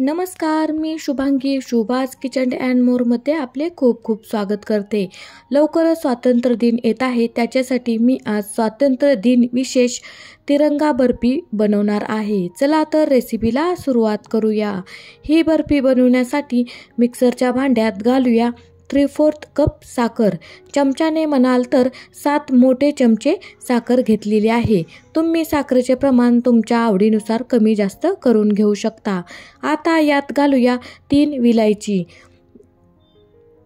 नमस्कार, मी Shubhangi शुभाज kitchen and मोरमध्ये आपले खूप खूप स्वागत करते. लवकरच स्वातंत्र्य दिन येत आहे, त्याच्यासाठी मी आज स्वातंत्र्य दिन विशेष तिरंगा बर्फी बनवणार आहे. चला तर रेसिपीला सुरुवात करूया. ही बर्फी बनवण्यासाठी मिक्सरच्या भांड्यात घालूया 3/4 कप साखर. चमच्याने म्हणाल तर 7 मोठे चमचे साखर घेतलेली आहे. तुम्ही साखरेचे प्रमाण तुमच्या आवडीनुसार कमी जास्त करून घेऊ शकता. आता यात घालूया 3 विलायची.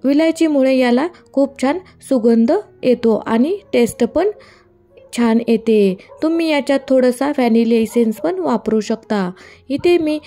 विलायचीमुळे याला खूप छान सुगंध येतो आणि टेस्ट पण छान येते. तुम्ही याच्यात थोडासा व्हॅनिला एसेन्स पण वापरू शकता. इथे मी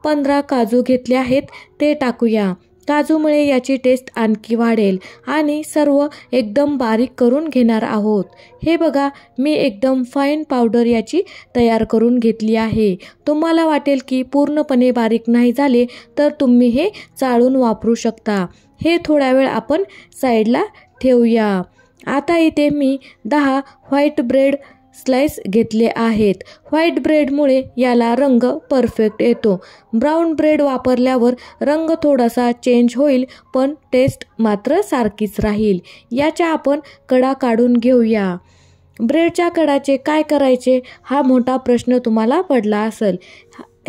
15 काजू घेतले आहेत, ते टाकूया. काजूमुळे याची टेस्ट आणखी वाढेल आणि सर्व एकदम बारीक करून घेणार आहोत. हे बघा, मी एकदम फाईन पावडर याची तयार करून घेतली आहे. तुम्हाला वाटेल की पूर्णपणे बारीक नाही झाले तर तुम्ही हे चाळून वापरू शकता. हे थोडा वेळ आपण साईडला ठेवूया. आता इथे मी 10 व्हाईट ब्रेड स्लाइस घेतले आहेत. व्हाईट ब्रेडमुळे याला रंग परफेक्ट येतो. ब्राऊन ब्रेड वापरल्यावर रंग थोडासा चेंज होईल, पण टेस्ट मात्र सारखीच राहील. याच्या आपण कडा काढून घेऊया. ब्रेडच्या कडाचे काय करायचे हा मोठा प्रश्न तुम्हाला पडला असेल.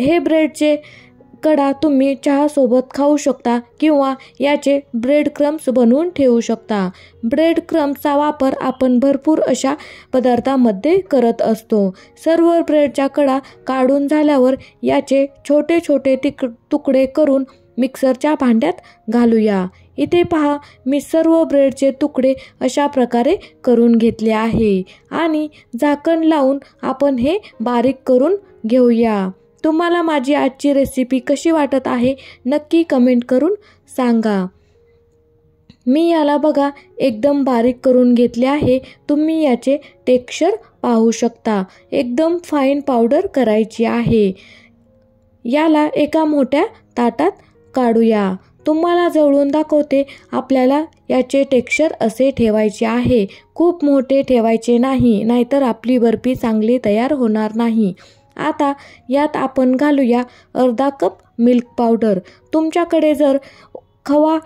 हे ब्रेडचे कडा तुम्ही चहासोबत खाऊ शकता किंवा याचे ब्रेड क्रम्स बनवून ठेवू शकता. ब्रेड क्रम्सचा वापर आपण भरपूर अशा पदार्थांमध्ये करत असतो. सर्व ब्रेडच्या कडा काढून झाल्यावर याचे छोटे छोटे तुकडे करून मिक्सरच्या भांड्यात घालूया. इथे पहा, मी सर्व ब्रेडचे तुकडे अशा प्रकारे करून घेतले आहे आणि झाकण लावून आपण हे बारीक करून घेऊया. तुम्हाला माझी आजची रेसिपी कशी वाटत आहे नक्की कमेंट करून सांगा. मी याला बघा एकदम बारीक करून घेतले आहे. तुम्ही याचे टेक्स्चर पाहू शकता. एकदम फाईन पावडर करायची आहे. याला एका मोठ्या ताटात काढूया. तुम्हाला जवळून दाखवते. आपल्याला याचे टेक्स्चर असे ठेवायचे आहे. खूप मोठे ठेवायचे नाही, नाहीतर आपली बर्फी चांगली तयार होणार नाही. आता यात आपण घालूया अर्धा कप मिल्क पावडर. तुमच्याकडे जर खवा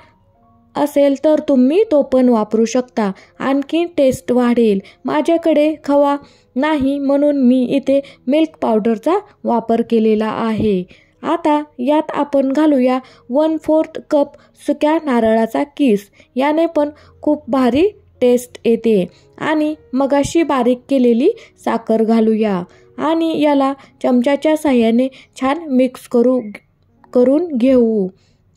असेल तर तुम्ही तो पण वापरू शकता, आणखी टेस्ट वाढेल. माझ्याकडे खवा नाही म्हणून मी इथे मिल्क पावडरचा वापर केलेला आहे. आता यात आपण घालूया 1/4 कप सुक्या नारळाचा किस. याने पण खूप भारी टेस्ट येते. आणि मगाशी बारीक केलेली साखर घालूया आणि याला चमच्याच्या साहाय्याने छान मिक्स करून घेऊ.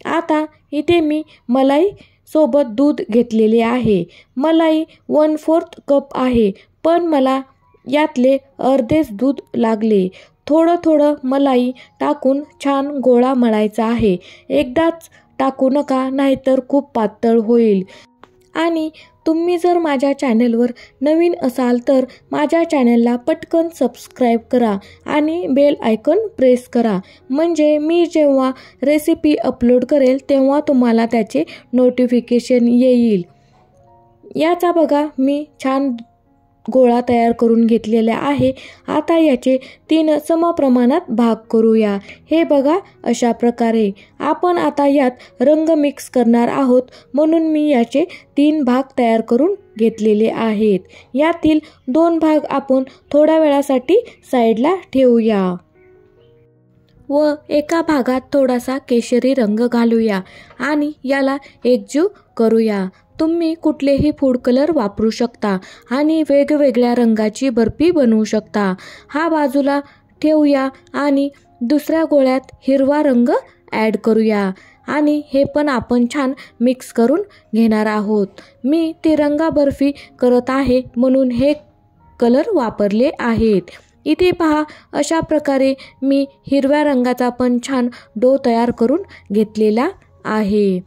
आता इथे मी मलाई सोबत दूध घेतलेले आहे. मलाई 1/4 कप आहे, पण मला यातले अर्धेच दूध लागले. थोडं थोडं मलाई टाकून छान गोळा मळायचा आहे. एकदाच टाकू नका, नाहीतर खूप पातळ होईल. आणि तुम्ही जर माझ्या चॅनलवर नवीन असाल तर माझ्या चॅनलला पटकन सबस्क्राईब करा आणि बेल आयकॉन प्रेस करा, म्हणजे मी जेव्हा रेसिपी अपलोड करेल तेव्हा तुम्हाला त्याचे नोटिफिकेशन येईल. याचा बघा मी छान गोळा तयार करून घेतलेला आहे. आता याचे 3 समप्रमाणात भाग करूया. हे बघा अशा प्रकारे. आपण आता यात रंग मिक्स करणार आहोत, म्हणून मी याचे 3 भाग तयार करून घेतलेले आहेत. यातील 2 भाग आपण थोड्या वेळासाठी साईडला ठेवूया व एका भागात थोडासा केशरी रंग घालूया आणि याला एकजीव करूया. तुम्ही कुठलेही फूड कलर वापरू शकता आणि वेगवेगळ्या रंगाची बर्फी बनवू शकता. हा बाजूला ठेवूया आणि दुसऱ्या गोळ्यात हिरवा रंग ॲड करूया आणि हे पण आपण छान मिक्स करून घेणार आहोत. मी तिरंगा बर्फी करत आहे म्हणून हे कलर वापरले आहेत. इथे पहा, अशा प्रकारे मी हिरव्या रंगाचा पण छान डो तयार करून घेतलेला आहे.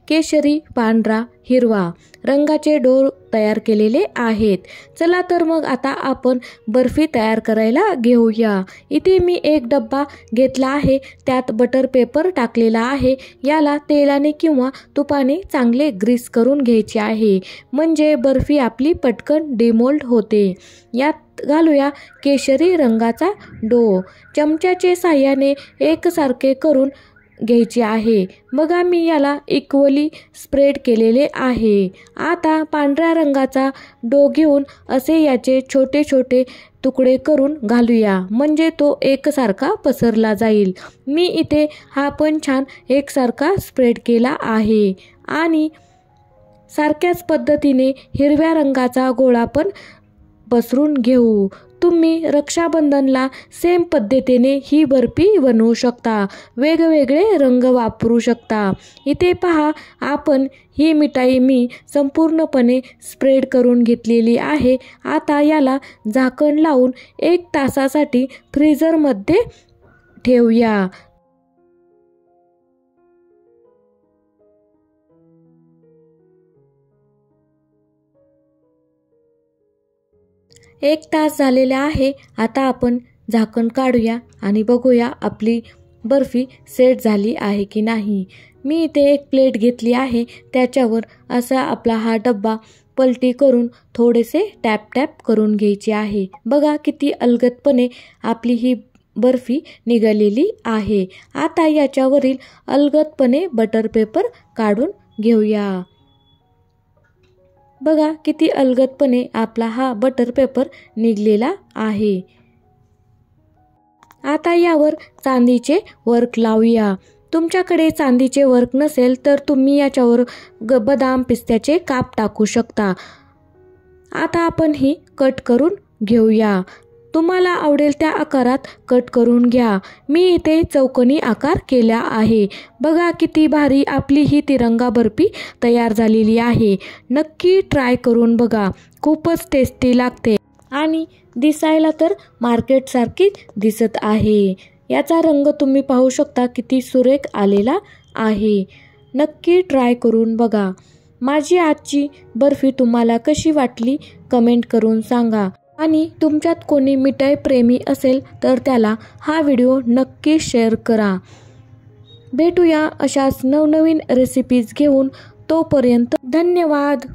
केशरी, पांढरा, हिरवा रंगाचे डो तयार केलेले आहेत. चला तर मग आता आपण बर्फी तयार करायला घेऊया. इथे मी एक डब्बा घेतला आहे. त्यात बटर पेपर टाकलेला आहे. याला तेलाने किंवा तुपाने चांगले ग्रीस करून घ्यायचे आहे, म्हणजे बर्फी आपली पटकन डिमोल्ड होते. यात यात घालूया केशरी रंगाचा डो. चमच्याचे साहाय्याने एकसारखे करून घ्यायचे आहे. बघा मी याला इक्वली स्प्रेड केलेले आहे. आता पांढऱ्या रंगाचा डो घेऊन असे याचे छोटे छोटे तुकडे करून घालूया, म्हणजे तो एकसारखा पसरला जाईल. मी इथे हा पण छान एकसारखा स्प्रेड केला आहे. आणि सारख्याच पद्धतीने हिरव्या रंगाचा गोळा पण पसरून घेऊ. तुम्ही रक्षाबंधनला सेम पद्धतीने ही बर्फी बनवू शकता. वेगवेगळे रंग वापरू शकता. इथे पहा, आपण ही मिठाई मी संपूर्णपणे स्प्रेड करून घेतलेली आहे. आता याला झाकण लावून 1 तासासाठी फ्रीझरमध्ये ठेवूया. एक तास झालेला आहे. आता आपण झाकण काढूया आणि बघूया आपली बर्फी सेट झाली आहे की नाही. मी इथे एक प्लेट घेतली आहे. त्याच्यावर असा आपला हा डब्बा पलटी करून थोडेसे टॅप टॅप करून घ्यायचे आहे. बघा किती अलगदपणे आपली ही बर्फी निघालेली आहे. आता याच्यावरील अलगदपणे बटर पेपर काढून घेऊया. बघा किती अलगदपणे आपला हा बटर पेपर निघलेला आहे. आता यावर चांदीचे वर्क लावूया. तुमच्याकडे चांदीचे वर्क नसेल तर तुम्ही याच्यावर बदाम पिस्त्याचे काप टाकू शकता. आता आपण ही कट करून घेऊया. तुम्हाला आवडेल त्या आकारात कट करून घ्या. मी इथे चौकोनी आकार केला आहे. बघा किती भारी आपली ही तिरंगा बर्फी तयार झालेली आहे. नक्की ट्राय करून बघा. खूपच टेस्टी लागते आणि दिसायला तर मार्केटसारखी दिसत आहे. याचा रंग तुम्ही पाहू शकता किती सुरेख आलेला आहे. नक्की ट्राय करून बघा. माझी आजची बर्फी तुम्हाला कशी वाटली कमेंट करून सांगा. आणि तुमच्यात कोणी मिठाई प्रेमी असेल तर त्याला हा व्हिडिओ नक्की शेअर करा. भेटूया अशाच नवनवीन रेसिपीज घेऊन. तोपर्यंत धन्यवाद.